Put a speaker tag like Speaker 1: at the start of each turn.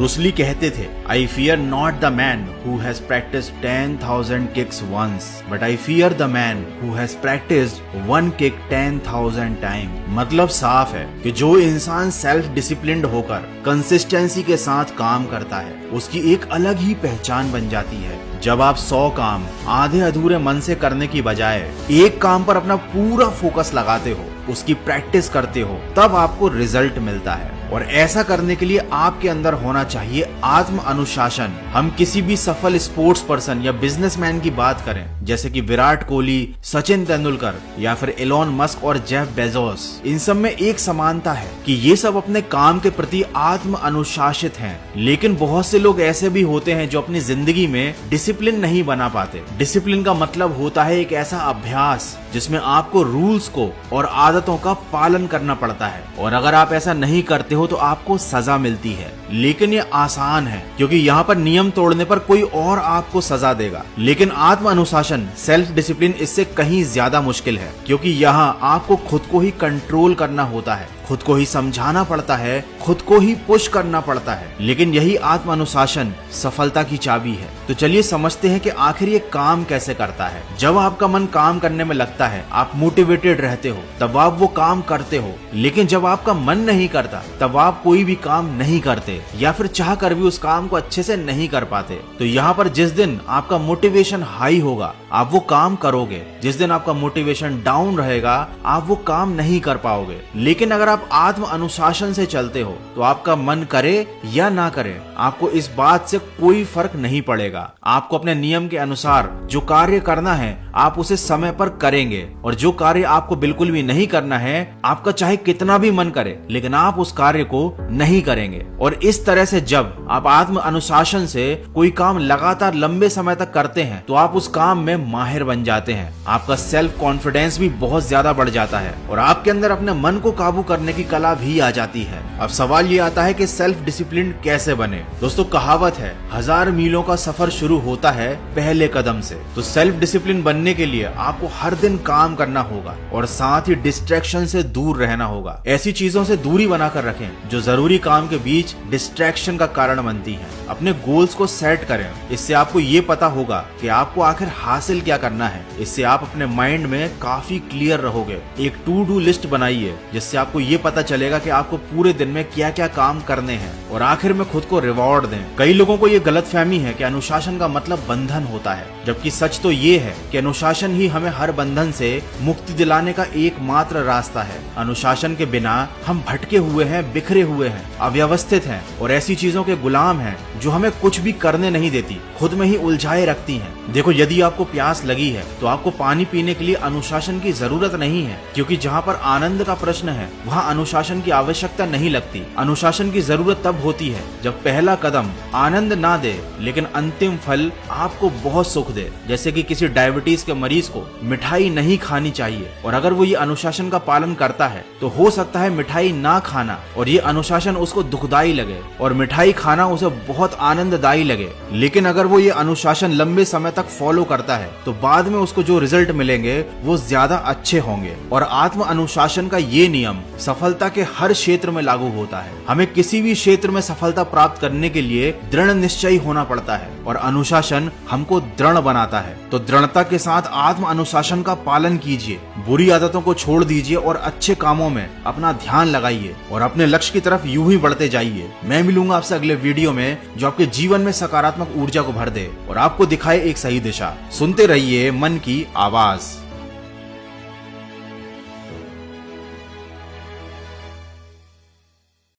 Speaker 1: Bruce Lee कहते थे, I fear not the man who has practised 10,000 kicks once but I fear the man who has practised one kick 10,000 time. मतलब साफ है कि जो इंसान सेल्फ डिसिप्लिन्ड होकर कंसिस्टेंसी के साथ काम करता है उसकी एक अलग ही पहचान बन जाती है। जब आप 100 काम आधे अधूरे मन से करने की बजाय एक काम पर अपना पूरा फोकस लगाते हो, उसकी प्रैक्टिस करते हो, तब आपको रिजल्ट मिलता है। और ऐसा करने के लिए आपके अंदर होना चाहिए आत्म अनुशासन। हम किसी भी सफल स्पोर्ट्स पर्सन या बिजनेसमैन की बात करें, जैसे कि विराट कोहली, सचिन तेंदुलकर या फिर एलोन मस्क और जेफ बेजोस, इन सब में एक समानता है कि ये सब अपने काम के प्रति आत्म अनुशासित हैं। लेकिन बहुत से लोग ऐसे भी होते हैं जो अपनी जिंदगी में डिसिप्लिन नहीं बना पाते। डिसिप्लिन का मतलब होता है एक ऐसा अभ्यास जिसमें आपको रूल्स को और आदतों का पालन करना पड़ता है, और अगर आप ऐसा नहीं करते हो तो आपको सजा मिलती है। लेकिन ये आसान है क्योंकि यहाँ पर नियम तोड़ने पर कोई और आपको सजा देगा। लेकिन आत्म अनुशासन, सेल्फ डिसिप्लिन, इससे कहीं ज्यादा मुश्किल है क्योंकि यहाँ आपको खुद को ही कंट्रोल करना होता है, खुद को ही समझाना पड़ता है, खुद को ही पुश करना पड़ता है। लेकिन यही आत्म अनुशासन सफलता की चाबी है। तो चलिए समझते हैं कि आखिर ये काम कैसे करता है। जब आपका मन काम करने में लगता है, आप मोटिवेटेड रहते हो, तब आप वो काम करते हो। लेकिन जब आपका मन नहीं करता तब आप कोई भी काम नहीं करते, या फिर चाह कर भी उस काम को अच्छे से नहीं कर पाते। तो यहाँ पर जिस दिन आपका मोटिवेशन हाई होगा आप वो काम करोगे, जिस दिन आपका मोटिवेशन डाउन रहेगा आप वो काम नहीं कर पाओगे। लेकिन अगर आप आत्म अनुशासन से चलते हो तो आपका मन करे या ना करे, आपको इस बात से कोई फर्क नहीं पड़ेगा। आपको अपने नियम के अनुसार जो कार्य करना है आप उसे समय पर करेंगे, और जो कार्य आपको बिल्कुल भी नहीं करना है, आपका चाहे कितना भी मन करे लेकिन आप उस कार्य को नहीं करेंगे। और इस तरह से जब आप आत्म अनुशासन से कोई काम लगातार लंबे समय तक करते हैं तो आप उस काम में माहिर बन जाते हैं। आपका सेल्फ कॉन्फिडेंस भी बहुत ज्यादा बढ़ जाता है और आपके अंदर अपने मन को काबू करने की कला भी आ जाती है। अब सवाल ये आता है कि सेल्फ डिसिप्लिन कैसे बने। दोस्तों, कहावत है 1000 मीलों का सफर शुरू होता है पहले कदम से। तो सेल्फ डिसिप्लिन बनने के लिए आपको हर दिन काम करना होगा और साथ ही डिस्ट्रैक्शन से दूर रहना होगा। ऐसी चीजों से दूरी बनाकर रखें जो जरूरी काम के बीच डिस्ट्रैक्शन का कारण बनती हैं। अपने गोल्स को सेट करें, इससे आपको ये पता होगा कि आपको आखिर हासिल क्या करना है। इससे आप अपने माइंड में काफी क्लियर रहोगे। एक टू डू लिस्ट बनाइए जिससे आपको ये पता चलेगा कि आपको पूरे दिन में क्या क्या काम करने हैं, और आखिर में खुद को रिवॉर्ड दें। कई लोगों को ये गलतफहमी है कि अनुशासन का मतलब बंधन होता है, जबकि सच तो ये है कि अनुशासन ही हमें हर बंधन से मुक्ति दिलाने का एकमात्र रास्ता है। अनुशासन के बिना हम भटके हुए हैं, बिखरे हुए हैं, अव्यवस्थित हैं और ऐसी चीजों के गुलाम हैं जो हमें कुछ भी करने नहीं देती, खुद में ही उलझाए रखती हैं। देखो, यदि आपको प्यास लगी है तो आपको पानी पीने के लिए अनुशासन की जरूरत नहीं है, क्योंकि जहाँ पर आनंद का प्रश्न है वहाँ अनुशासन की आवश्यकता नहीं लगती। अनुशासन की जरूरत तब होती है जब पहला कदम आनंद ना दे लेकिन अंतिम फल आपको बहुत सुख दे। जैसे कि किसी डायबिटीज के मरीज को मिठाई नहीं खानी चाहिए, और अगर वो ये अनुशासन का पालन करता है तो हो सकता है मिठाई ना खाना और ये अनुशासन उसको दुखदाई लगे और मिठाई खाना उसे बहुत आनंददायी लगे। लेकिन अगर वो ये अनुशासन लंबे समय तक फॉलो करता है तो बाद में उसको जो रिजल्ट मिलेंगे वो ज्यादा अच्छे होंगे। और आत्म अनुशासन का ये नियम सफलता के हर क्षेत्र में लागू होता है। हमें किसी भी क्षेत्र में सफलता प्राप्त करने के लिए दृढ़ निश्चयी होना पड़ता है और अनुशासन हमको दृढ़ बनाता है। तो दृढ़ता के साथ आत्म अनुशासन का पालन कीजिए, बुरी आदतों को छोड़ दीजिए और अच्छे कामों में अपना ध्यान लगाइए और अपने लक्ष्य की तरफ यूं ही बढ़ते जाइए। मैं मिलूंगा आपसे अगले वीडियो में जो आपके जीवन में सकारात्मक ऊर्जा को भर दे और आपको दिखाए एक सही दिशा। सुनते रहिए मन की आवाज।